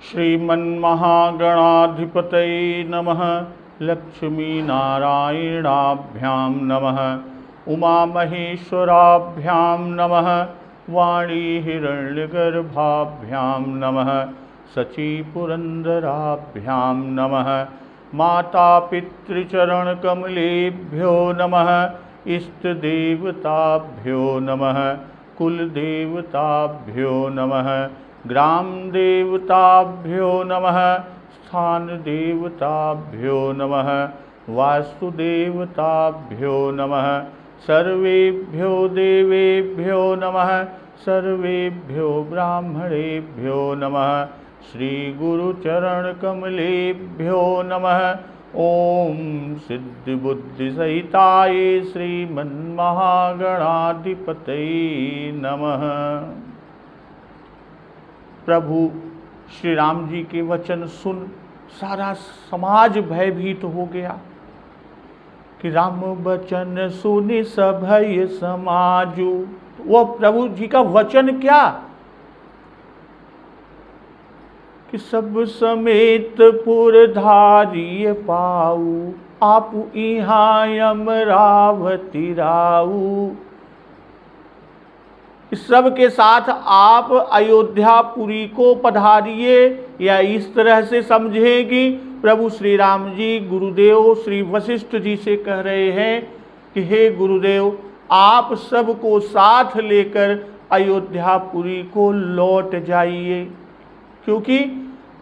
श्रीमन्महागणाधिपतये नमः। लक्ष्मीनारायणाभ्यां नमः। उमामहेश्वराभ्यां नमः। वाणी हिरण्यगर्भाभ्यां नमः। सचीपुरन्दराभ्यां नमः। माता पितृचरणकमलेभ्यो नमः। इष्टदेवताभ्यो नमः। कुलदेवताभ्यो नमः। ग्रामदेवताभ्यो नमः। स्थानदेवताभ्यो नमः। वास्तुदेवताभ्यो नमः। सर्वेभ्यो देवेभ्यो नमः। सर्वेभ्यो ब्राह्मणेभ्यो नमः। श्रीगुरुचरणकमलेभ्यो नमः। ओम सिद्धिबुद्धिसहिताय श्रीमन्महागणाधिपतये नमः। प्रभु श्री राम जी के वचन सुन सारा समाज भयभीत हो गया कि राम वचन सुनि सभय समाजू। वो प्रभु जी का वचन क्या कि सब समेत पुर धारिय पाऊ। आप इहाँ अमरावती राऊ। इस सब के साथ आप अयोध्यापुरी को पधारिए, या इस तरह से समझें कि प्रभु श्री राम जी गुरुदेव श्री वशिष्ठ जी से कह रहे हैं कि हे गुरुदेव, आप सबको साथ लेकर अयोध्यापुरी को लौट जाइए, क्योंकि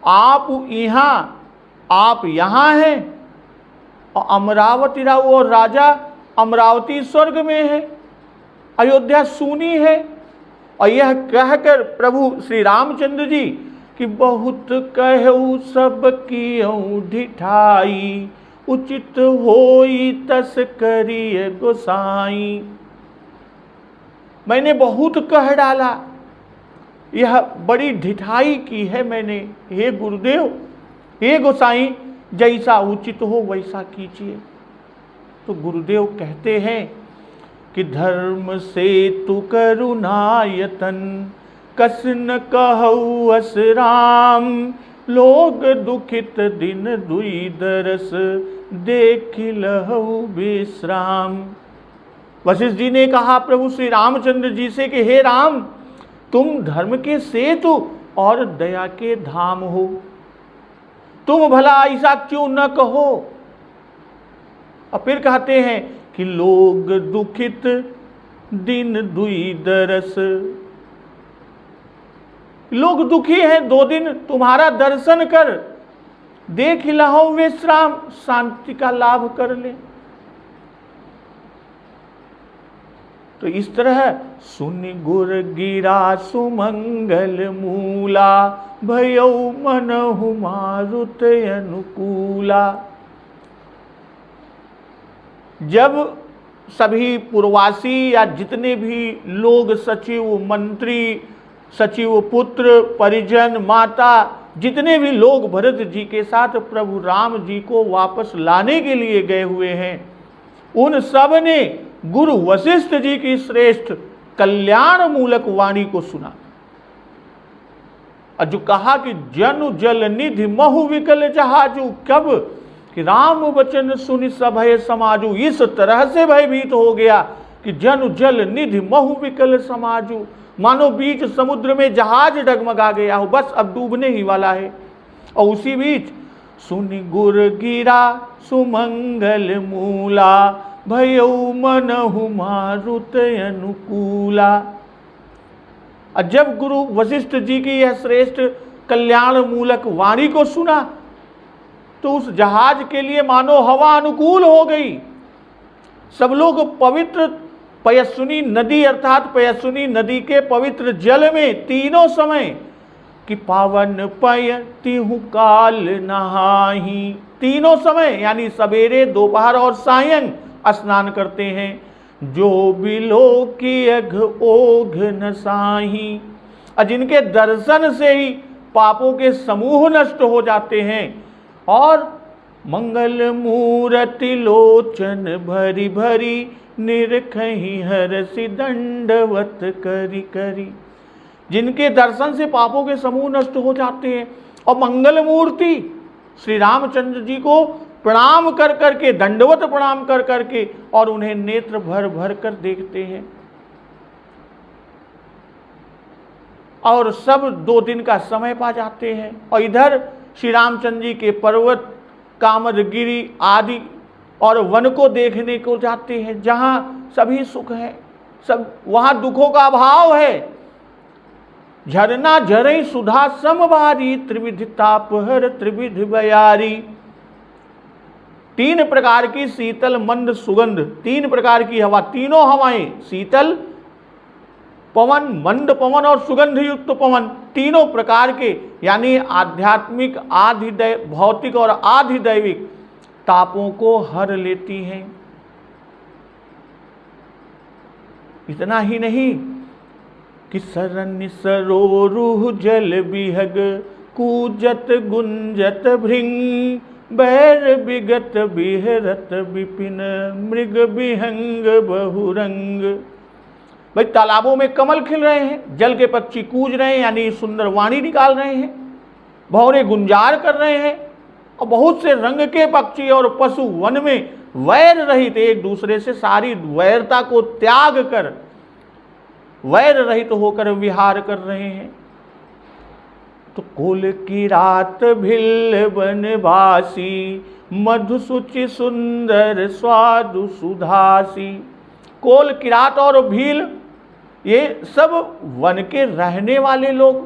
आप यहाँ हैं और अमरावती राव और राजा अमरावती स्वर्ग में है, अयोध्या सूनी है। और यह कहकर प्रभु श्री रामचंद्र जी कि बहुत कहूँ सब कियों ढिठाई। उचित होई तस करिय गोसाई। मैंने बहुत कह डाला, यह बड़ी ढिठाई की है मैंने। हे गुरुदेव, हे गोसाई, जैसा उचित हो वैसा कीजिए। तो गुरुदेव कहते हैं कि धर्म से तु करुणायतन कस न कहु अस राम। लोग दुखित दिन दुई दरस देख लहु विश्राम। वशिष्ठ जी ने कहा प्रभु श्री रामचंद्र जी से कि हे राम, तुम धर्म के सेतु और दया के धाम हो, तुम भला ऐसा क्यों न कहो। और फिर कहते हैं कि लोग दुखित दिन दुई दरस। लोग दुखी हैं, 2 दिन तुम्हारा दर्शन कर देख लहो विश्राम, शांति का लाभ कर ले। तो इस तरह सुनि गुर गिरा सुमंगल मूला। भयो मनहु मारुत अनुकूला। जब सभी पुरवासी या जितने भी लोग, सचिव, मंत्री, सचिव पुत्र, परिजन, माता, जितने भी लोग भरत जी के साथ प्रभु राम जी को वापस लाने के लिए गए हुए हैं, उन सब ने गुरु वशिष्ठ जी की श्रेष्ठ कल्याण मूलक वाणी को सुना। और जो कहा कि जनु जल निधि महु विकल जहाजू। कब कि राम वचन सुनि सभय समाजू। इस तरह से भयभीत हो गया कि जनु जल निधि महु विकल समाजू। मानो बीच समुद्र में जहाज डगमगा गया हो, बस अब डूबने ही वाला है। और उसी बीच सुनि गुर गिरा सुमंगल मूला। भयो मनहु मारुत अनुकूला। और जब गुरु वशिष्ठ जी की यह श्रेष्ठ कल्याण मूलक वाणी को सुना तो उस जहाज के लिए मानो हवा अनुकूल हो गई। सब लोग पवित्र पयस्विनी नदी अर्थात पयस्विनी नदी के पवित्र जल में तीनों समय कि पावन पयतिहु काल नहाही। तीनों समय यानी सवेरे, दोपहर और सायं स्नान करते हैं। जो बिलो की अघ ओघ नसाही। और जिनके दर्शन से ही पापों के समूह नष्ट हो जाते हैं। और मंगल मूर्ति लोचन भरी भरी निरखहि हरसि दंडवत करी करी। जिनके दर्शन से पापों के समूह नष्ट हो जाते हैं और मंगल मूर्ति श्री रामचंद्र जी को प्रणाम कर करके, दंडवत प्रणाम कर करके, और उन्हें नेत्र भर भर कर देखते हैं। और सब 2 दिन का समय पा जाते हैं। और इधर श्री रामचंद्र जी के पर्वत, कामदगिरी आदि और वन को देखने को जाते हैं, जहां सभी सुख है, सब वहां दुखों का अभाव है। झरना झरई सुधा समबारी, त्रिविध तापहर त्रिविध बयारी। 3 प्रकार की शीतल मंद सुगंध, 3 प्रकार की हवा, तीनों हवाएं, शीतल पवन, मंद पवन और सुगंध युक्त पवन, तीनों प्रकार के, यानी आध्यात्मिक, भौतिक और आधिदैविक तापों को हर लेती हैं। इतना ही नहीं कि सरन सरोरुह जल बिहग, कूजत गुंजत भृंग, बैर बिगत बिहरत विपिन, मृग विहंग बहुरंग। भाई तालाबों में कमल खिल रहे हैं, जल के पक्षी कूज रहे हैं, यानी सुंदर वाणी निकाल रहे हैं, भौरे गुंजार कर रहे हैं, और बहुत से रंग के पक्षी और पशु वन में वैर रहित, एक दूसरे से सारी वैरता को त्याग कर वैर रहित होकर विहार कर रहे हैं। तो कोल की रात भिल बनवासी, मधुसुचि सुंदर स्वादु सुधासी। कोल, किरात और भील, ये सब वन के रहने वाले लोग,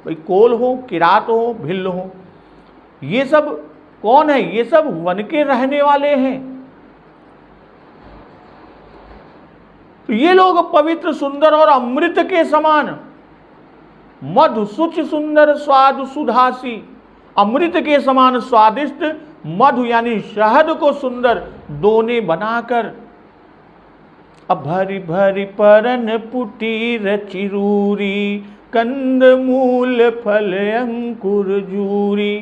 भाई कोल हो, किरात हो, भिल हो, ये सब कौन है? ये सब वन के रहने वाले हैं। तो ये लोग पवित्र, सुंदर और अमृत के समान, मधु सुच सुंदर स्वादु सुधासी, अमृत के समान स्वादिष्ट मधु यानी शहद को सुंदर दोने बनाकर, अब भरी भरी परन पुटीर चिरूरी, कंद मूल फल अंकुर जूरी।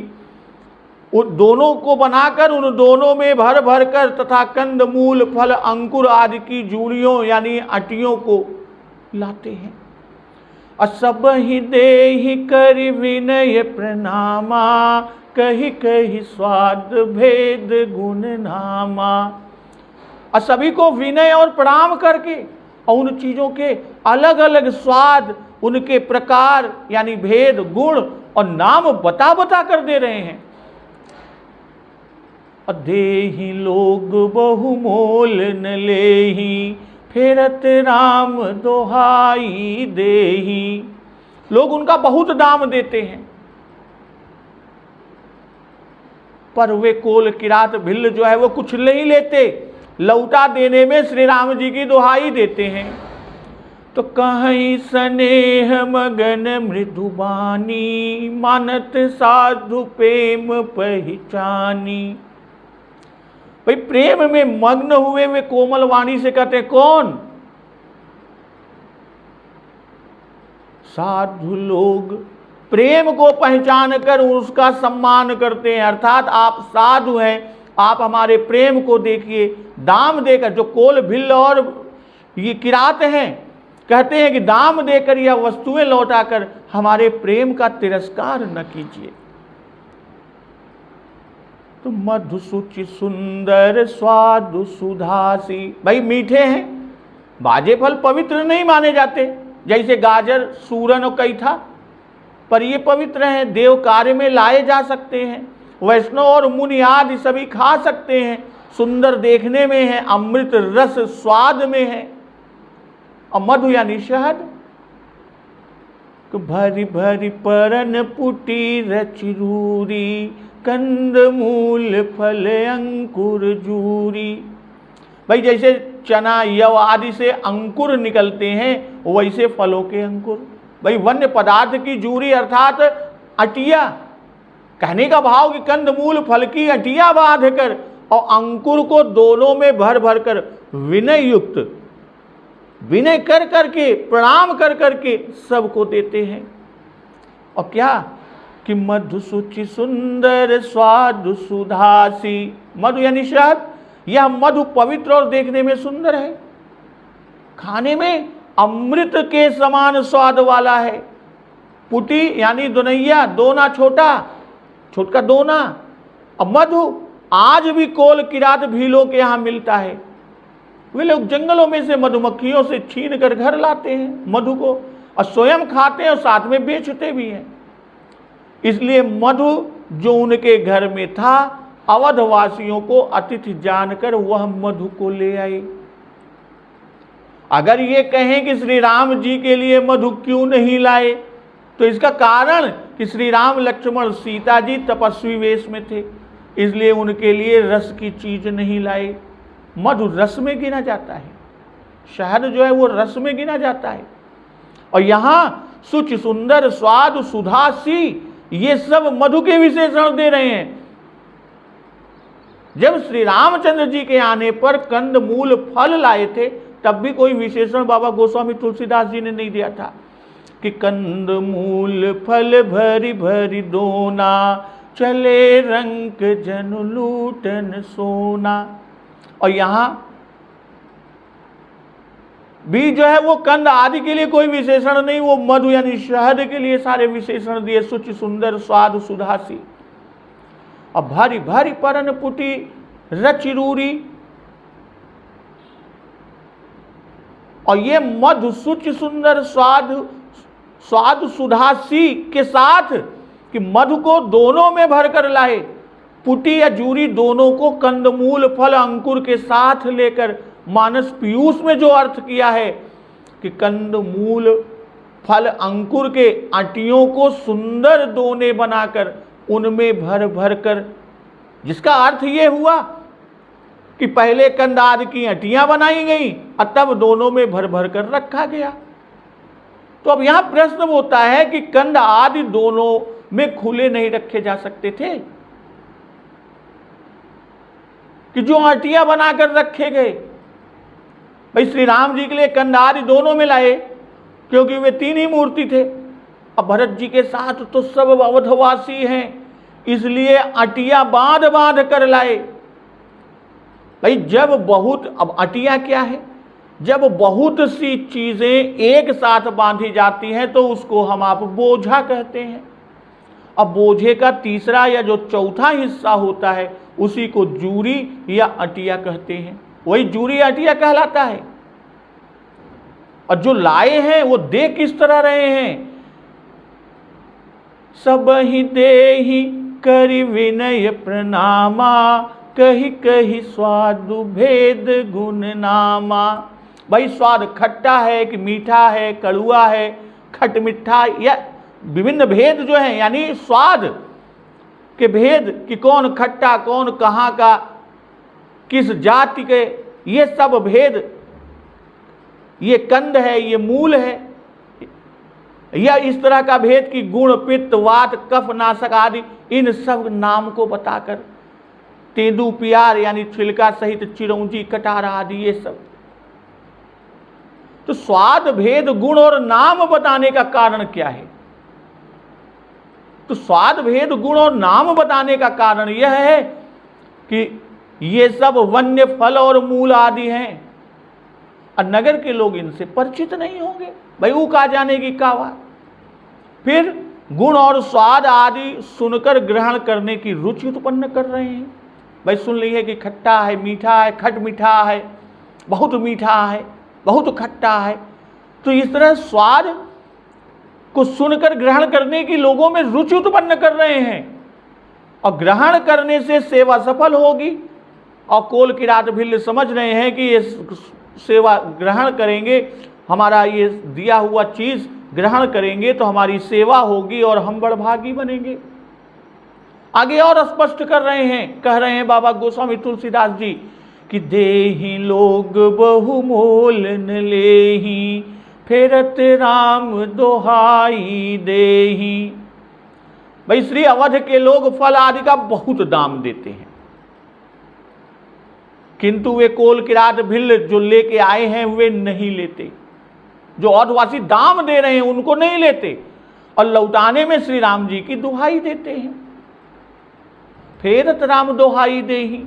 उन दोनों को बनाकर उन दोनों में भर भर कर तथा कंद मूल फल अंकुर आदि की जूड़ियों यानी अटियों को लाते हैं। असब ही देहि कर विनय प्रणामा, कही कही स्वाद भेद गुण नामा। और सभी को विनय और प्रणाम करके और उन चीजों के अलग अलग स्वाद, उनके प्रकार यानी भेद, गुण और नाम बता बता कर दे रहे हैं। देहि लोग बहुमोल न लेहि, फेरत राम दोहाई देहि। लोग उनका बहुत दाम देते हैं, पर वे कोल, किरात, भिल्ल जो है वो कुछ नहीं लेते, लौटा देने में श्री राम जी की दोहाई देते हैं। तो कहीं स्नेह मगन मृदुबानी, मानत साधु प्रेम पहचानी। भाई प्रेम में मग्न हुए वे कोमल वाणी से कहते कौन? साधु लोग प्रेम को पहचान कर उसका सम्मान करते हैं। अर्थात आप साधु हैं, आप हमारे प्रेम को देखिए, दाम देकर, जो कोल, भिल्ल और ये किरात हैं, कहते हैं कि दाम देकर यह वस्तुएं लौटाकर हमारे प्रेम का तिरस्कार न कीजिए। तो मधुसुचि सुंदर स्वादु सुधासी। भाई मीठे हैं, बाजे फल पवित्र नहीं माने जाते, जैसे गाजर, सूरन और कैथा, पर ये पवित्र हैं, देव कार्य में लाए जा सकते हैं। वैष्णव और मुनि आदि सभी खा सकते हैं, सुंदर देखने में है, अमृत रस स्वाद में है। और मधु यानी शहद। तो भरी भरी परन पुटीर चिरूरी, कंद मूल फल अंकुर जूरी। भाई जैसे चना, यव आदि से अंकुर निकलते हैं, वैसे फलों के अंकुर। भाई वन्य पदार्थ की जूरी अर्थात अटिया, कहने का भाव कि कंद मूल फल की अटिया बांध कर और अंकुर को दोनों में भर भर कर विनय युक्त, विनय कर करके, प्रणाम कर करके सबको देते हैं। और क्या कि मधुसुचि सुंदर स्वादु सुधासी। मधु यानी शहद, यह मधु पवित्र और देखने में सुंदर है, खाने में अमृत के समान स्वाद वाला है। पुटी यानी दोनैया, दोना छोटा, छोटका दोना। अब मधु आज भी कोल किरात भीलों के यहाँ मिलता है। वे लोग जंगलों में से मधुमक्खियों से छीन कर घर लाते हैं मधु को, और स्वयं खाते हैं और साथ में बेचते भी हैं। इसलिए मधु जो उनके घर में था, अवधवासियों को अतिथि जानकर वह मधु को ले आए। अगर ये कहें कि श्री राम जी के लिए मधु क्यों नहीं लाए, तो इसका कारण कि श्री राम लक्ष्मण सीता जी तपस्वी वेश में थे, इसलिए उनके लिए रस की चीज नहीं लाए। मधु रस में गिना जाता है, शहद जो है वो रस में गिना जाता है। और यहां सुच सुंदर स्वाद सुधा सी, ये सब मधु के विशेषण दे रहे हैं। जब श्री रामचंद्र जी के आने पर कंद मूल फल लाए थे, तब भी कोई विशेषण बाबा गोस्वामी तुलसीदास जी ने नहीं दिया था कि कंद मूल फल भरी भरी दोना, चले रंक जन लूटन सोना। और यहां भी जो है वो कंद आदि के लिए कोई विशेषण नहीं, वो मधु यानी शहद के लिए सारे विशेषण दिए। सुच सुंदर स्वाद सुधासी, और भारी भारी परन पुटी रचिरूरी। और ये मधु सुच सुंदर स्वाद सुधासी के साथ कि मधु को दोनों में भरकर लाए, पुटी या जूरी दोनों को कंदमूल फल अंकुर के साथ लेकर। मानस पीयूष में जो अर्थ किया है कि कंदमूल फल अंकुर के आटियों को सुंदर दोने बनाकर उनमें भर भर कर, जिसका अर्थ ये हुआ कि पहले कंद आदि की अटियां बनाई गई और तब दोनों में भर भर कर रखा गया। तो अब यहां प्रश्न होता है कि कंद आदि दोनों में खुले नहीं रखे जा सकते थे कि जो अटियां बनाकर रखे गए। भाई श्री राम जी के लिए कंद आदि दोनों में लाए क्योंकि वे तीन ही मूर्ति थे। अब भरत जी के साथ तो सब अवधवासी हैं, इसलिए अटिया बांध बांध कर लाए। भाई जब बहुत, अब अटिया क्या है, जब बहुत सी चीजें एक साथ बांधी जाती हैं तो उसको हम आप बोझा कहते हैं। अब बोझे का तीसरा या जो चौथा हिस्सा होता है उसी को जूरी या अटिया कहते हैं, वही जूरी अटिया कहलाता है। और जो लाए हैं वो दे किस तरह रहे हैं, सब ही दे ही करि विनय प्रणामा, कही कही स्वाद भेद गुण नामा। भाई स्वाद खट्टा है कि मीठा है, कड़ुआ है, खट मिठा, या विभिन्न भेद जो है यानी स्वाद के भेद कि कौन खट्टा कौन कहाँ का किस जाति के, ये सब भेद, ये कंद है ये मूल है, या इस तरह का भेद कि गुण पित्त वात कफ नाशक आदि, इन सब नाम को बताकर तेंदू पियार यानी छिलका सहित चिरौंजी कटार आदि ये सब। तो स्वाद भेद गुण और नाम बताने का कारण क्या है, तो स्वाद भेद गुण और नाम बताने का कारण यह है कि ये सब वन्य फल और मूल आदि हैं और नगर के लोग इनसे परिचित नहीं होंगे। भाई वो कहा जाने की क्या बात। फिर गुण और स्वाद आदि सुनकर ग्रहण करने की रुचि उत्पन्न कर रहे हैं। भाई सुन लीजिए कि खट्टा है मीठा है, खट मीठा है, बहुत मीठा है, बहुत खट्टा है। तो इस तरह स्वाद को सुनकर ग्रहण करने की लोगों में रुचि उत्पन्न कर रहे हैं, और ग्रहण करने से सेवा सफल होगी। और कोल किरात भिल्ल समझ रहे हैं कि ये सेवा ग्रहण करेंगे, हमारा ये दिया हुआ चीज ग्रहण करेंगे तो हमारी सेवा होगी और हम बड़भागी बनेंगे। आगे और स्पष्ट कर रहे हैं, कह रहे हैं बाबा गोस्वामी तुलसीदास जी कि देहि लोग बहुमोल न लेहि, फेरत राम दोहाई देहि। भाई श्री अवध के लोग फल आदि का बहुत दाम देते हैं, किंतु वे कोल किरात भिल्ल जो लेके आए हैं वे नहीं लेते। जो अवधवासी दाम दे रहे हैं उनको नहीं लेते, और लौटाने में श्री राम जी की दुहाई देते हैं। फेरत राम दोहाई देहि,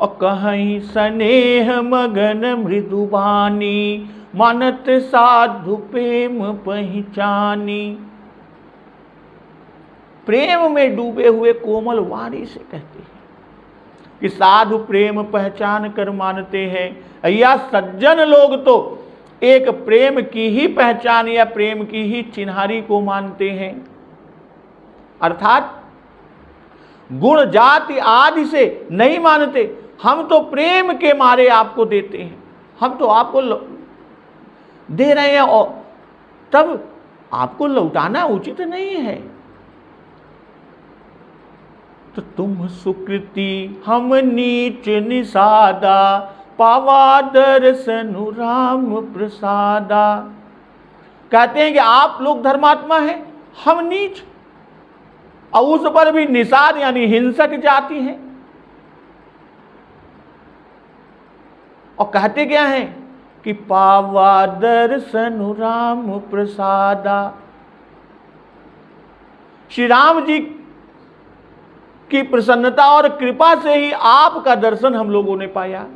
और कहीं स्नेह मगन मृदुबानी, मानत साधु प्रेम पहचानी। प्रेम में डूबे हुए कोमल वाणी से कहते हैं कि साधु प्रेम पहचान कर मानते हैं, या सज्जन लोग तो एक प्रेम की ही पहचान या प्रेम की ही चिन्हारी को मानते हैं। अर्थात गुण जाति आदि से नहीं मानते, हम तो प्रेम के मारे आपको देते हैं, हम तो आपको दे रहे हैं और तब आपको लौटाना उचित नहीं है। तो तुम सुकृति हम नीच निषादा, पावा दर्शनु राम प्रसादा। कहते हैं कि आप लोग धर्मात्मा हैं, हम नीच, और उस पर भी निषाद यानी हिंसक जाति है। और कहते क्या हैं कि पावा दर्शनु राम प्रसादा। श्री राम जी की प्रसन्नता और कृपा से ही आपका दर्शन हम लोगों ने पाया।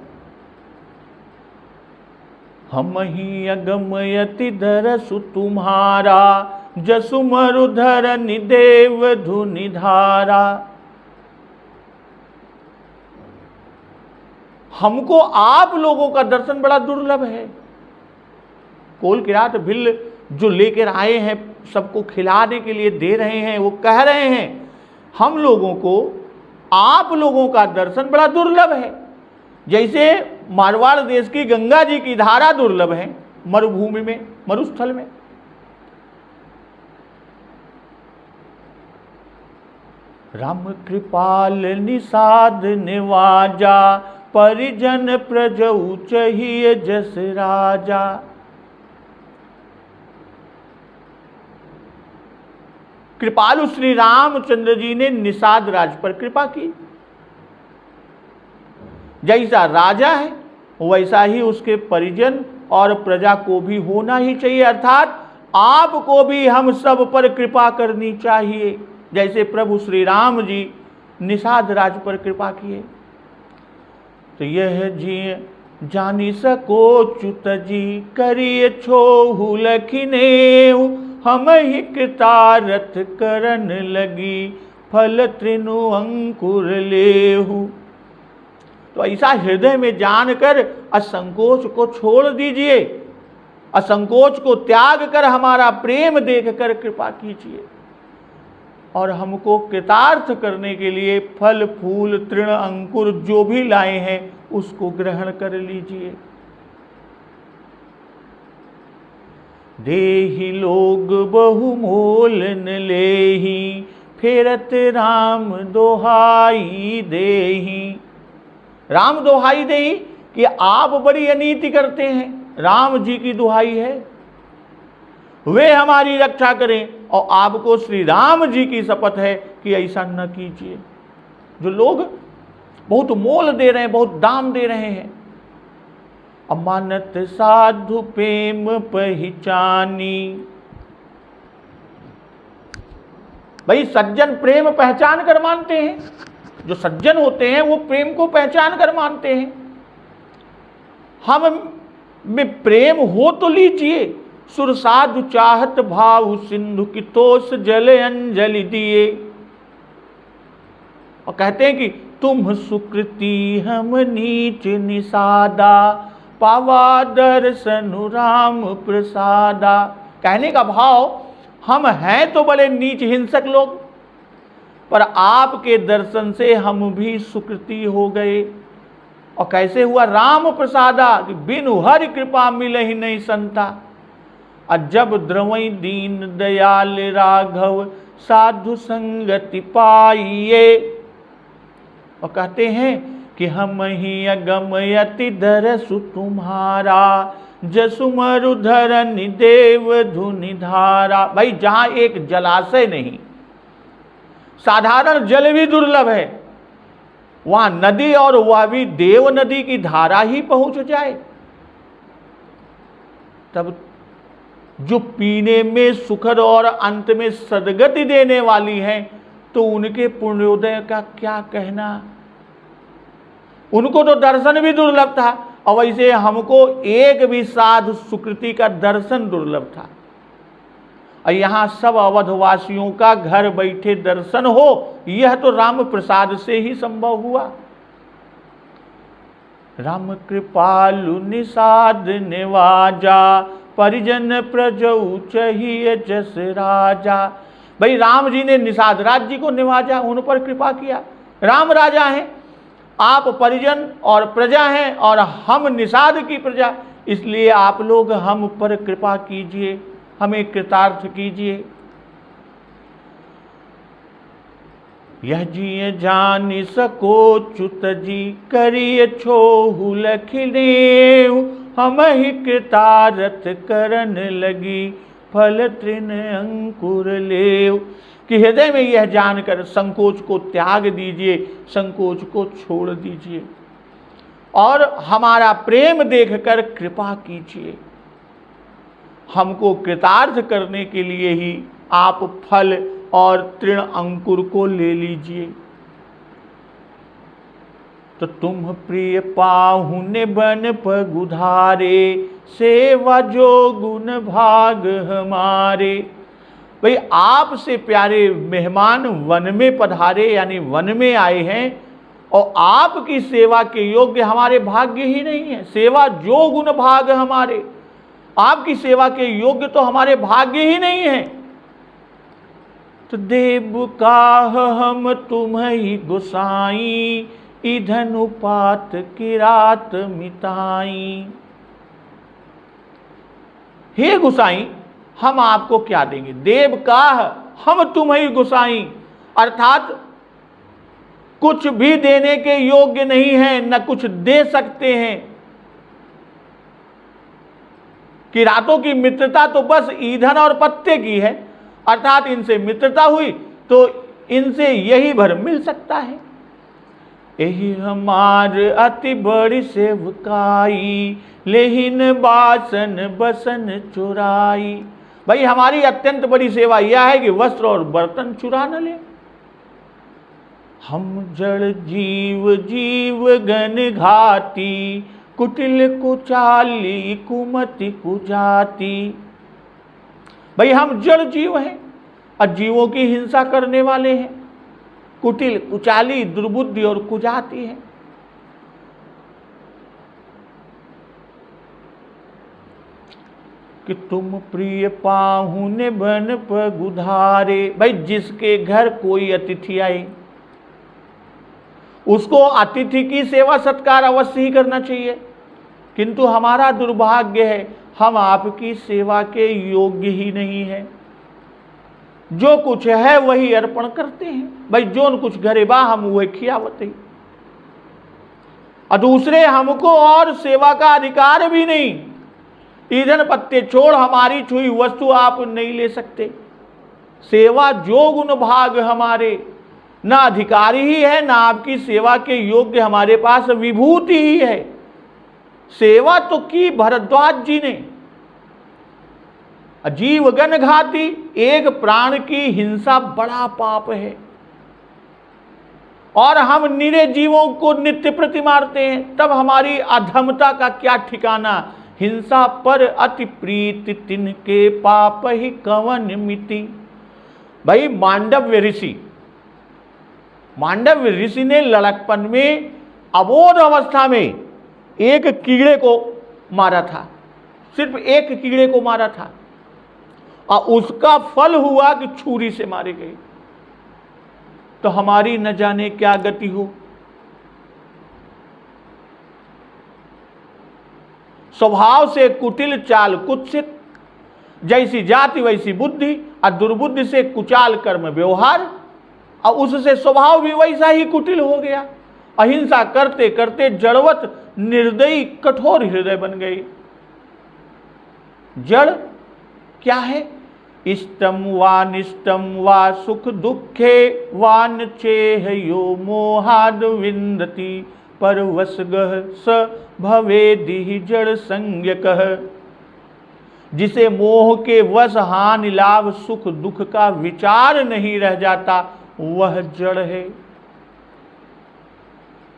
हम ही अगमयति दरसु तुम्हारा, जसु मरुधर निदेव धुनि धारा। हमको आप लोगों का दर्शन बड़ा दुर्लभ है। कोल किरात भिल्ल जो लेकर आए हैं, सबको खिलाने के लिए दे रहे हैं, वो कह रहे हैं हम लोगों को आप लोगों का दर्शन बड़ा दुर्लभ है। जैसे मारवाड़ देश की गंगा जी की धारा दुर्लभ है मरुभूमि में, मरुस्थल में। राम कृपाल निषाद निवाजा, परिजन प्रजऊ चाहिए जस राजा। कृपालु श्री रामचंद्र जी ने निषाद राज पर कृपा की। जैसा राजा है वैसा ही उसके परिजन और प्रजा को भी होना ही चाहिए, अर्थात आपको भी हम सब पर कृपा करनी चाहिए, जैसे प्रभु श्री राम जी निषाद राज पर कृपा किए। तो यह जी जानी सको च्युत जी, करिए छोहु लखिनेहु, हम ही कृतारथ करन लगी, फल त्रिनु अंकुर लेहु। तो ऐसा हृदय में जानकर असंकोच को छोड़ दीजिए, असंकोच को त्याग कर हमारा प्रेम देखकर कृपा कीजिए और हमको कृतार्थ करने के लिए फल फूल तृण अंकुर जो भी लाए हैं उसको ग्रहण कर लीजिए। देहि लोग बहु मोल न लेहि, फेरत राम दोहाई देहि। राम दोहाई देहि कि आप बड़ी अनीति करते हैं, राम जी की दुहाई है वे हमारी रक्षा करें, और आपको श्री राम जी की शपथ है कि ऐसा न कीजिए। जो लोग बहुत मोल दे रहे हैं, बहुत दाम दे रहे हैं, अमानत साधु प्रेम पहचानी। भाई सज्जन प्रेम पहचान कर मानते हैं, जो सज्जन होते हैं वो प्रेम को पहचान कर मानते हैं। हम में प्रेम हो तो लीजिए, सुर साधु चाहत भाव सिंधु की तोष जल अंजलि दिए। और कहते हैं कि तुम सुकृति हम नीच निषादा, पावा दर्शनु राम प्रसादा। कहने का भाव हम हैं तो बड़े नीच हिंसक लोग, पर आपके दर्शन से हम भी सुकृति हो गए। और कैसे हुआ? राम प्रसादा, कि बिनु हरि कृपा मिले ही नहीं संता। अजब द्रवई दीन दयाल राघव, साधु संगति पाइए। और कहते हैं कि हम ही अगमयति दरसु तुम्हारा, जसु मरुधर निदेव धुनि धारा। भाई जहां एक जलाशय नहीं, साधारण जल भी दुर्लभ है, वहां नदी और वह भी देव नदी की धारा ही पहुंच जाए, तब जो पीने में सुखद और अंत में सदगति देने वाली है, तो उनके पुण्योदय का क्या कहना। उनको तो दर्शन भी दुर्लभ था, और वैसे हमको एक भी साधु सुकृति का दर्शन दुर्लभ था। और यहाँ सब अवधवासियों का घर बैठे दर्शन हो, यह तो राम प्रसाद से ही संभव हुआ। राम कृपालु निषाद निवाजा, परिजन प्रजऊ चाहिए जस राजा। भाई राम जी ने निषाद राज्य को निवाजा, उन पर कृपा किया। राम राजा हैं, आप परिजन और प्रजा हैं और हम निषाद की प्रजा, इसलिए आप लोग हम पर कृपा कीजिए, हमें कृतार्थ कीजिए। यह जी जान सको च्युत जी, करिय छोहु लखिनेव, हम ही कृतार्थ करन लगी, फल तृण अंकुर लेव। कि हृदय में यह जानकर संकोच को त्याग दीजिए, संकोच को छोड़ दीजिए और हमारा प्रेम देखकर कृपा कीजिए। हमको कृतार्थ करने के लिए ही आप फल और तृण अंकुर को ले लीजिए। तो तुम प्रिय पाहुने बन पगुधारे, सेवा जो गुण भाग हमारे। भाई आपसे प्यारे मेहमान वन में पधारे, यानी वन में आए हैं और आपकी सेवा के योग्य हमारे भाग्य ही नहीं है। सेवा जो गुण भाग हमारे, आपकी सेवा के योग्य तो हमारे भाग्य ही नहीं है। तो देव काह हम तुम्हि गोसाई, ईधन उपात किरात मिताई। हे गोसाई, हम आपको क्या देंगे? देव काह हम तुम्हि गोसाई, अर्थात कुछ भी देने के योग्य नहीं है, न कुछ दे सकते हैं। किरातों की मित्रता तो बस ईंधन और पत्ते की है, अर्थात इनसे मित्रता हुई तो इनसे यही भर मिल सकता है। यही हमार अति बड़ी सेवकाई, लेहिन बासन बसन चुराई। भाई हमारी अत्यंत बड़ी सेवा यह है कि वस्त्र और बर्तन चुरा न ले। हम जड़ जीव जीव गण घाती, कुटिल कुचाली कुमति कुजाती। भाई हम जड़ जीव हैं और जीवों की हिंसा करने वाले हैं, कुटिल कुचाली दुर्बुद्धि और कुजाती है। कि तुम प्रिय पाहुने बन पगुधारे। भाई जिसके घर कोई अतिथि आए उसको अतिथि की सेवा सत्कार अवश्य ही करना चाहिए, किंतु हमारा दुर्भाग्य है हम आपकी सेवा के योग्य ही नहीं है। जो कुछ है वही अर्पण करते हैं। भाई जो कुछ घरे बा हम वही खियावते, और दूसरे हमको और सेवा का अधिकार भी नहीं। ईंधन पत्ते छोड़ हमारी छुई वस्तु आप नहीं ले सकते। सेवा जो गुण भाग हमारे, ना अधिकारी ही है ना आपकी सेवा के योग्य हमारे पास विभूति ही है। सेवा तो की भरद्वाज जी ने। जीव गण घाती, एक प्राण की हिंसा बड़ा पाप है और हम निरे जीवों को नित्य प्रति मारते हैं, तब हमारी अधमता का क्या ठिकाना। हिंसा पर अति प्रीति तिनके, पाप ही कवन मिति। भाई मांडव्य ऋषि ने लड़कपन में अबोध अवस्था में एक कीड़े को मारा था, सिर्फ एक कीड़े को मारा था और उसका फल हुआ कि छुरी से मारे गए। तो हमारी न जाने क्या गति हो। स्वभाव से कुटिल चाल कुत्सित, जैसी जाति वैसी बुद्धि, और दुर्बुद्धि से कुचाल कर्म व्यवहार, और उससे स्वभाव भी वैसा ही कुटिल हो गया। अहिंसा करते करते जड़वत निर्दयी कठोर हृदय बन गए। जड़ क्या है? इष्टम वा निष्टम वा सुख दुखे वान चेह यो मोहाद विंदति, परवसगह स भवेदिहि जड़ संज्ञकः। जिसे मोह के वश हानि लाभ सुख दुख का विचार नहीं रह जाता वह जड़ है।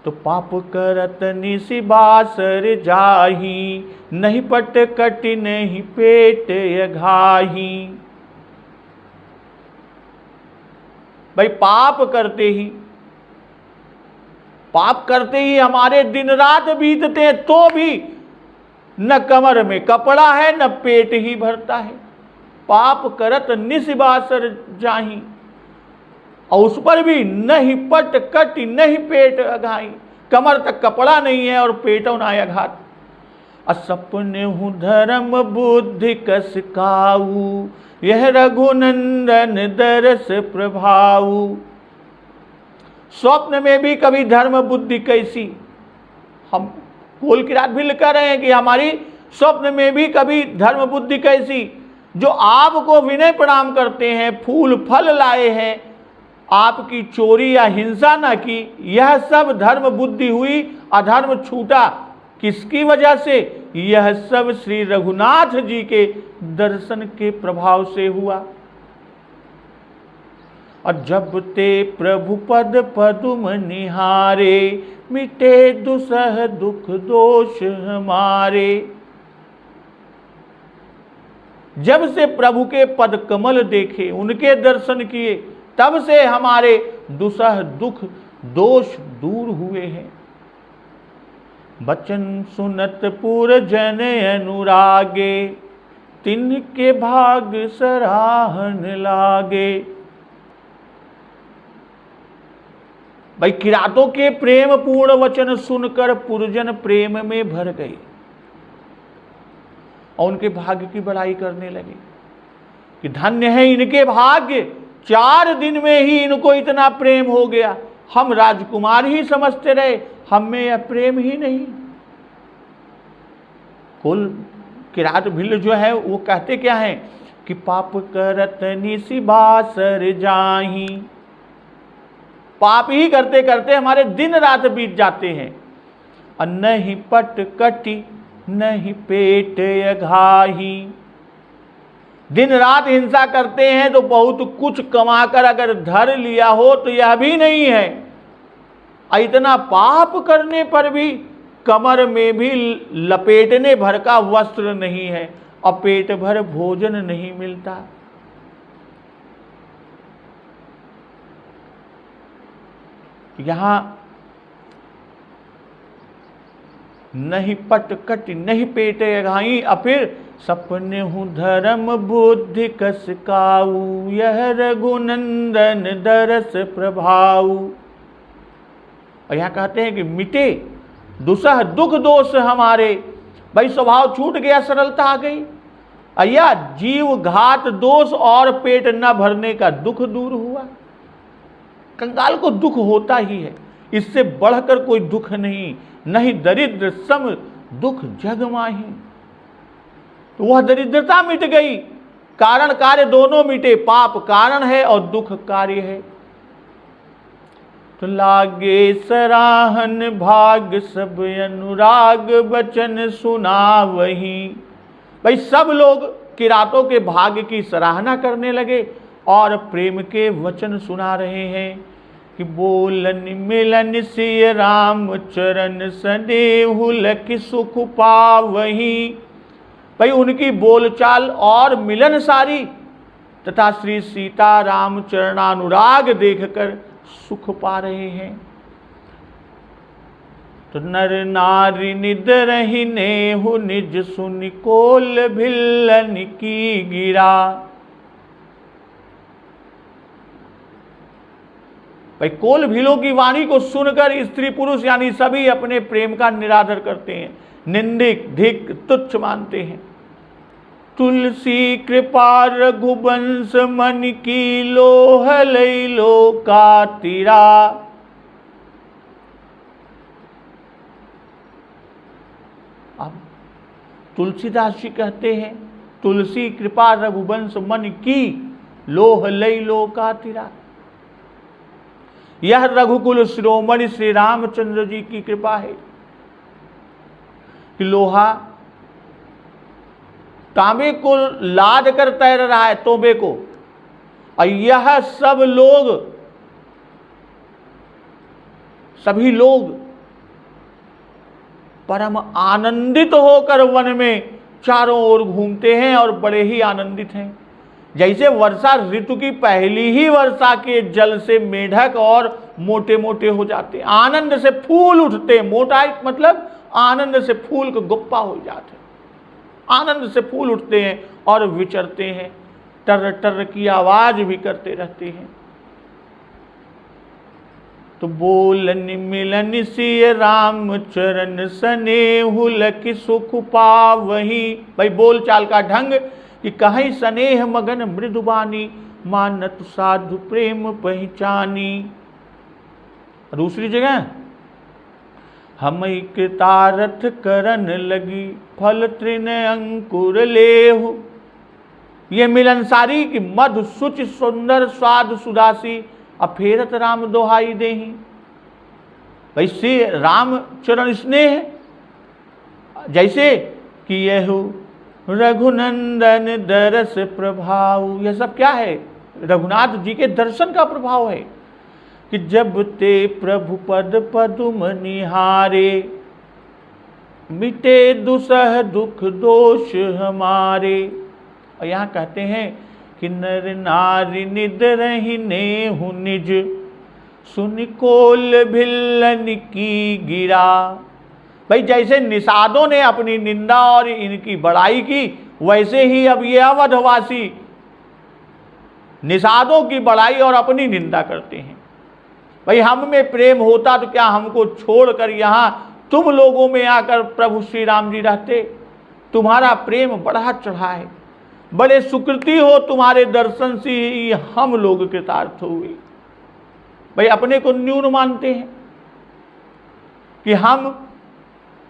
तो पाप करत निसि बासर जाही, नहीं पट कटि नहीं पेट अघाही। भाई पाप करते ही हमारे दिन रात बीतते हैं, तो भी न कमर में कपड़ा है न पेट ही भरता है। पाप करत निसिबासर जाही, और उस पर भी नहीं पट कटी नहीं पेट अघाई। कमर तक कपड़ा नहीं है और पेटों ना अघात। असपने हूँ धर्म बुद्धि कस काऊ, यह रघुनंदन दरस प्रभाऊ। स्वप्न में भी कभी धर्म बुद्धि कैसी, हम कोल की रात भी लिख रहे हैं कि हमारी स्वप्न में भी कभी धर्म बुद्धि कैसी। जो आपको विनय प्रणाम करते हैं, फूल फल लाए हैं, आपकी चोरी या हिंसा न की, यह सब धर्म बुद्धि हुई। अधर्म छूटा किसकी वजह से? यह सब श्री रघुनाथ जी के दर्शन के प्रभाव से हुआ। और जब ते प्रभु पद पदुम निहारे, मिटे दुसह दुख दोष हमारे। जब से प्रभु के पद कमल देखे, उनके दर्शन किए, तब से हमारे दुसह दुख दोष दूर हुए हैं। बचन सुनत पुर जन अनुरागे, तिनके भाग सराहन लागे। भाई किरातों के प्रेम पूर्ण वचन सुनकर पुरजन प्रेम में भर गए और उनके भाग्य की बड़ाई करने लगे कि धन्य है इनके भाग्य, 4 दिन में ही इनको इतना प्रेम हो गया। हम राजकुमार ही समझते रहे, हम में यह प्रेम ही नहीं। कुल किरात भिल्ल जो है वो कहते क्या है कि पाप करत निसिबासर जाही। पाप ही करते करते हमारे दिन रात बीत जाते हैं। और नहीं पट कटी नहीं पेट अघाही। दिन रात हिंसा करते हैं तो बहुत कुछ कमाकर अगर धर लिया हो तो यह भी नहीं है। इतना पाप करने पर भी कमर में भी लपेटने भर का वस्त्र नहीं है और पेट भर भोजन नहीं मिलता। यहां नहीं पट कट नहीं पेट अघाई, और फिर सपने हूँ धर्म बुद्धि कस काऊ, यह रघुनंदन दरस प्रभाऊ। और यहां कहते हैं कि मिटे दुसह दुख दोष हमारे। भाई स्वभाव छूट गया, सरलता आ गई। अया जीव घात दोष और पेट न भरने का दुख दूर हुआ। कंगाल को दुख होता ही है, इससे बढ़कर कोई दुख नहीं। नहीं दरिद्र सम दुख जग माही। तो वह दरिद्रता मिट गई, कारण कार्य दोनों मिटे। पाप कारण है और दुख कार्य है। तो लागे सराहन भाग सब अनुराग वचन सुना वही। भाई सब लोग किरातों के भाग्य की सराहना करने लगे और प्रेम के वचन सुना रहे हैं कि बोलन मिलन सिय राम चरण सदेहु लखि सुख पावही। भाई उनकी बोलचाल और मिलनसारी तथा श्री सीता राम चरणानुराग देखकर सुख पा रहे हैं। तो नर नारी निद रही नेहु निज सुनि कोल भिल्लन की गिरा। भाई कोल भीलों की वाणी को सुनकर स्त्री पुरुष यानी सभी अपने प्रेम का निरादर करते हैं, निंदिक धिक तुच्छ मानते हैं। तुलसी कृपा रघुवंश मन की लोह लैलो का तीरा। अब तुलसीदास जी कहते हैं तुलसी कृपा रघुवंश मन की लोह लैलो का तीरा। यह रघुकुल शिरोमणि श्री रामचंद्र जी की कृपा है कि लोहा तांबे को लाद कर तैर रहा है, तोबे को, और यह सभी लोग परम आनंदित होकर वन में चारों ओर घूमते हैं और बड़े ही आनंदित हैं। जैसे वर्षा ऋतु की पहली ही वर्षा के जल से मेढक और मोटे मोटे हो जाते, आनंद से फूल उठते, मोटा मतलब आनंद से फूल को गुप्पा हो जाते, आनंद से फूल उठते हैं और विचरते हैं, टर टर की आवाज भी करते रहते हैं। तो बोलन मिलन सिय राम चरण स्नेहु लखि सुख पावही। भाई बोल चाल का ढंग कि कहीं स्नेह मगन मृदुबानी, मानत साधु प्रेम पहचानी। दूसरी जगह हम कृतारथ करन लगी, फल तृण अंकुर लेहु। ये मिलनसारी की मधु सुच सुंदर स्वाद सुदासी, अफेरत राम दोहाई देही। वैसे राम चरण स्नेह जैसे कि यह रघुनंदन दरस प्रभाव, यह सब क्या है? रघुनाथ जी के दर्शन का प्रभाव है कि जब ते प्रभु पद पदुम निहारे, मिटे दुसह दुख दोष हमारे। और यहाँ कहते हैं कि नर नारी निद रही नेहु निज, सुन कोल भिल्लन की गिरा। भाई जैसे निषादों ने अपनी निंदा और इनकी बड़ाई की, वैसे ही अब ये अवधवासी निषादों की बड़ाई और अपनी निंदा करते हैं। भाई हम में प्रेम होता तो क्या हमको छोड़कर यहाँ तुम लोगों में आकर प्रभु श्री राम जी रहते? तुम्हारा प्रेम बढ़ा चढ़ा है, बड़े सुकृति हो, तुम्हारे दर्शन से ही हम लोग कृतार्थ हुए। भाई अपने को न्यून मानते हैं कि हम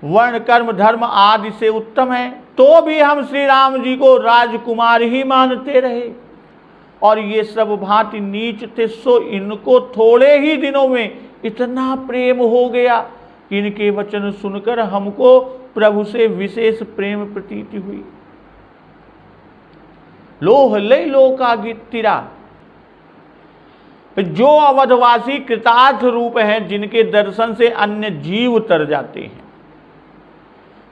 वर्ण कर्म धर्म आदि से उत्तम हैं, तो भी हम श्री राम जी को राजकुमार ही मानते रहे और ये सब भांति नीच थे। सो इनको थोड़े ही दिनों में इतना प्रेम हो गया कि इनके वचन सुनकर हमको प्रभु से विशेष प्रेम प्रतीति हुई। लोह लय लोका गित्तिरा। जो अवधवासी कृतार्थ रूप हैं, जिनके दर्शन से अन्य जीव तर जाते हैं,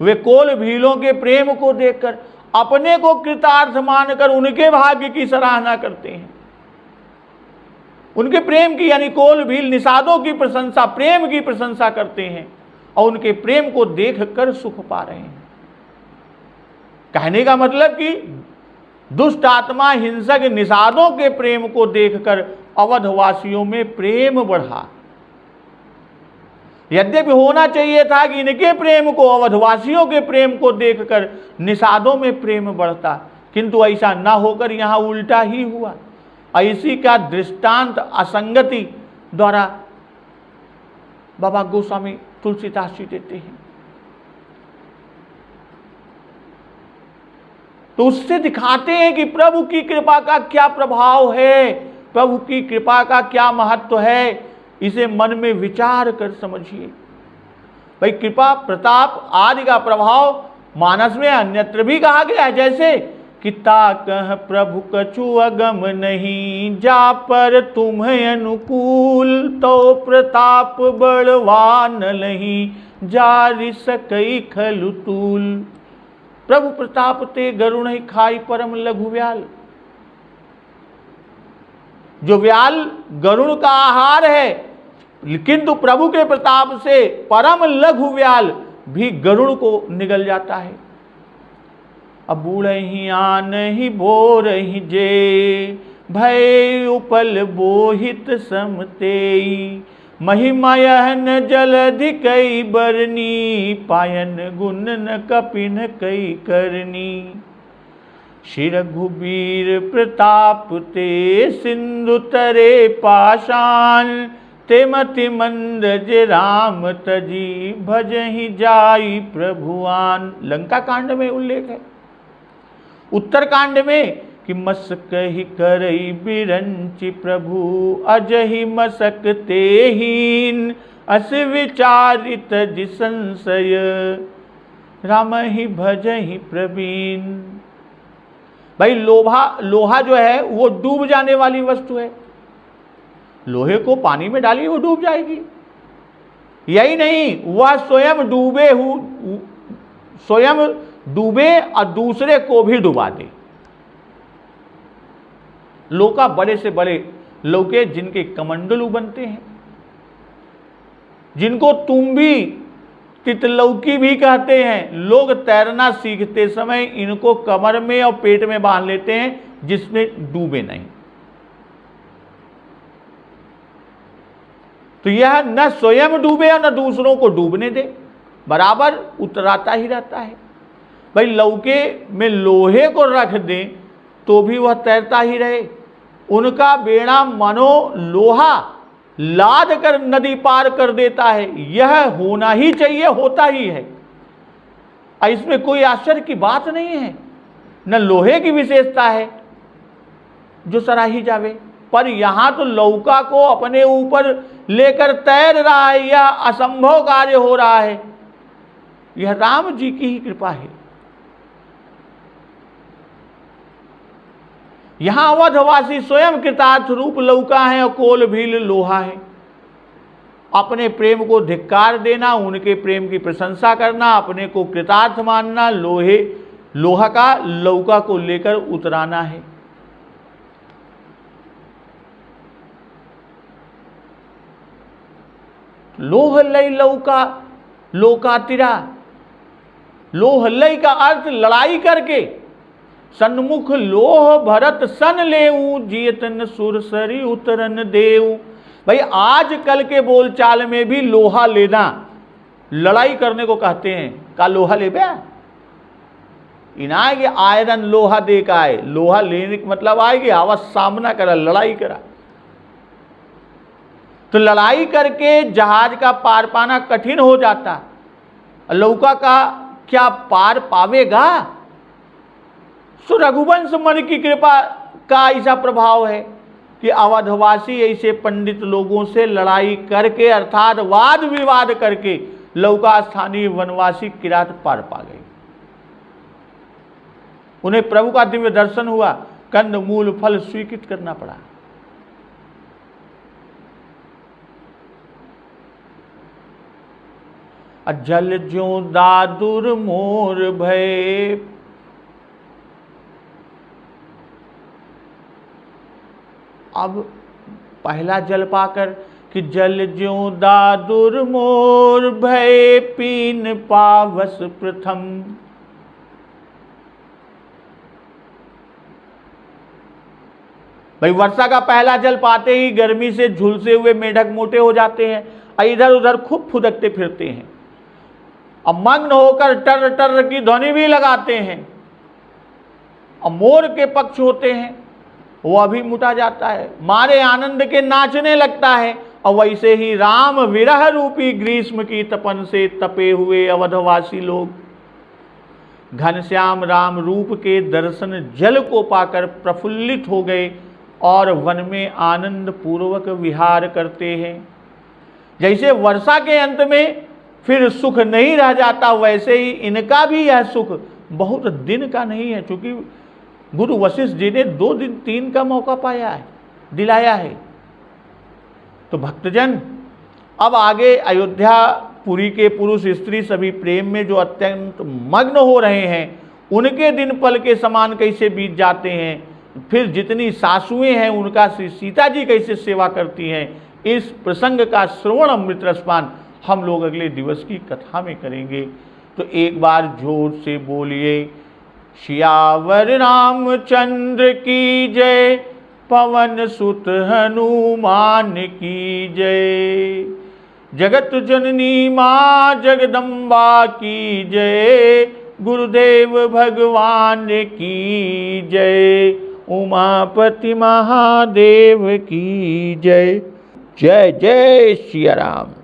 वे कोल भीलों के प्रेम को देखकर अपने को कृतार्थ मानकर उनके भाग्य की सराहना करते हैं। उनके प्रेम की यानी कोल भील निषादों की प्रशंसा, प्रेम की प्रशंसा करते हैं और उनके प्रेम को देखकर सुख पा रहे हैं। कहने का मतलब कि दुष्ट आत्मा हिंसक निषादों के प्रेम को देखकर अवधवासियों में प्रेम बढ़ा। यद्यपि होना चाहिए था कि इनके प्रेम को, अवधवासियों के प्रेम को देखकर निषादों में प्रेम बढ़ता, किंतु ऐसा ना होकर यहाँ उल्टा ही हुआ। ऐसी का दृष्टांत असंगति द्वारा बाबा गोस्वामी तुलसीदास जी देते हैं। तो उससे दिखाते हैं कि प्रभु की कृपा का क्या प्रभाव है, प्रभु की कृपा का क्या महत्व है। इसे मन में विचार कर समझिए। भाई कृपा प्रताप आदि का प्रभाव मानस में अन्यत्र भी कहा गया है, जैसे कि ताकह प्रभु कछु अगम नहीं, जा पर तुम्हें अनुकूल, तो प्रताप बड़वान नहीं, जारि सकई खलु तूल। प्रभु प्रताप ते गरुण खाई परम लघु व्याल। जो व्याल गरुण का आहार है, किंतु प्रभु के प्रताप से परम लघु व्याल भी गरुण को निगल जाता है। अब बूढ़ही आन ही बोर ही जे, भय उपल बोहित समतेई, महिमायन जलधि कई बरनी, पायन गुण न कपिन कई करनी। श्री रघुबीर प्रताप ते सिंधु तरे पाषाण, ते मति मंद जे राम तजी, भजहि जाई प्रभुआन। लंका कांड में उल्लेख है। उत्तर कांड में कि मसकहि करई बिरंचि प्रभु, अजहि मसकते हीन, अस विचारित जि संशय, रामहि भजहि प्रवीण। भाई लोहा जो है वो डूब जाने वाली वस्तु है। लोहे को पानी में डालिए वो डूब जाएगी। यही नहीं, वह स्वयं डूबे और दूसरे को भी डुबा दे। लौका बड़े से बड़े लौके जिनके कमंडलू बनते हैं, जिनको तुम्बी तितलौकी भी कहते हैं। लोग तैरना सीखते समय इनको कमर में और पेट में बांध लेते हैं जिसमें डूबे नहीं। तो यह न स्वयं डूबे और न दूसरों को डूबने दे, बराबर उतराता ही रहता है। भाई लौके में लोहे को रख दें तो भी वह तैरता ही रहे। उनका बेड़ा मनो लोहा लाद कर नदी पार कर देता है। यह होना ही चाहिए, होता ही है। इसमें कोई आश्चर्य की बात नहीं है। न लोहे की विशेषता है जो सराही जावे, पर यहां तो लौका को अपने ऊपर लेकर तैर रहा है। यह असंभव कार्य हो रहा है। यह राम जी की ही कृपा है। यहां अवधवासी स्वयं कृतार्थ रूप लौका है और कोल भील लोहा है। अपने प्रेम को धिक्कार देना, उनके प्रेम की प्रशंसा करना, अपने को कृतार्थ मानना, लोहा का लौका को लेकर उतराना है। लोह लय लौका लोकातिरा। लोह लय का अर्थ लड़ाई करके। सन्मुख लोह भरत सन लेऊ, जियतन सुरसरी उतरन देऊ। भाई आजकल के बोलचाल में भी लोहा लेना लड़ाई करने को कहते हैं। का लोहा ले बे इना कि आयरन लोहा दे का आए। लोहा लेने का मतलब आए कि आवाज सामना करा, लड़ाई करा। तो लड़ाई करके जहाज का पार पाना कठिन हो जाता। लौका का क्या पार पावेगा? सो रघुवंश मन की कृपा का ऐसा प्रभाव है कि अवधवासी ऐसे पंडित लोगों से लड़ाई करके अर्थात वाद विवाद करके लौका स्थानीय वनवासी किरात पार पा गए। उन्हें प्रभु का दिव्य दर्शन हुआ, कंद मूल फल स्वीकृत करना पड़ा। जल ज्यों दादुर मोर भय। अब पहला जल पाकर कि जल ज्यों दादुर मोर भय, पीन पावस प्रथम। भाई वर्षा का पहला जल पाते ही गर्मी से झुलसे हुए मेढक मोटे हो जाते हैं और इधर उधर खूब फुदकते फिरते हैं और मग्न होकर टर टर की ध्वनि भी लगाते हैं। और मोर के पक्ष होते हैं, वह भी मुटा जाता है, मारे आनंद के नाचने लगता है। और वैसे ही राम विरह रूपी ग्रीष्म की तपन से तपे हुए अवधवासी लोग घनश्याम राम रूप के दर्शन जल को पाकर प्रफुल्लित हो गए और वन में आनंद पूर्वक विहार करते हैं। जैसे वर्षा के अंत में फिर सुख नहीं रह जाता, वैसे ही इनका भी यह सुख बहुत दिन का नहीं है, क्योंकि गुरु वशिष्ठ जी ने 2 दिन 3 का मौका पाया है, दिलाया है। तो भक्तजन अब आगे अयोध्या पुरी के पुरुष स्त्री सभी प्रेम में जो अत्यंत मग्न हो रहे हैं, उनके दिन पल के समान कैसे बीत जाते हैं। फिर जितनी सासुएं हैं उनका श्री सीता जी कैसे सेवा करती हैं, इस प्रसंग का श्रवण अमृत रसपान हम लोग अगले दिवस की कथा में करेंगे। तो एक बार जोर से बोलिए, सियावर रामचंद्र की जय, पवन सुत हनुमान की जय। जगत जननी माँ जगदम्बा की जय, गुरुदेव भगवान की जय, उमापति महादेव की जय। जय जय सिया राम।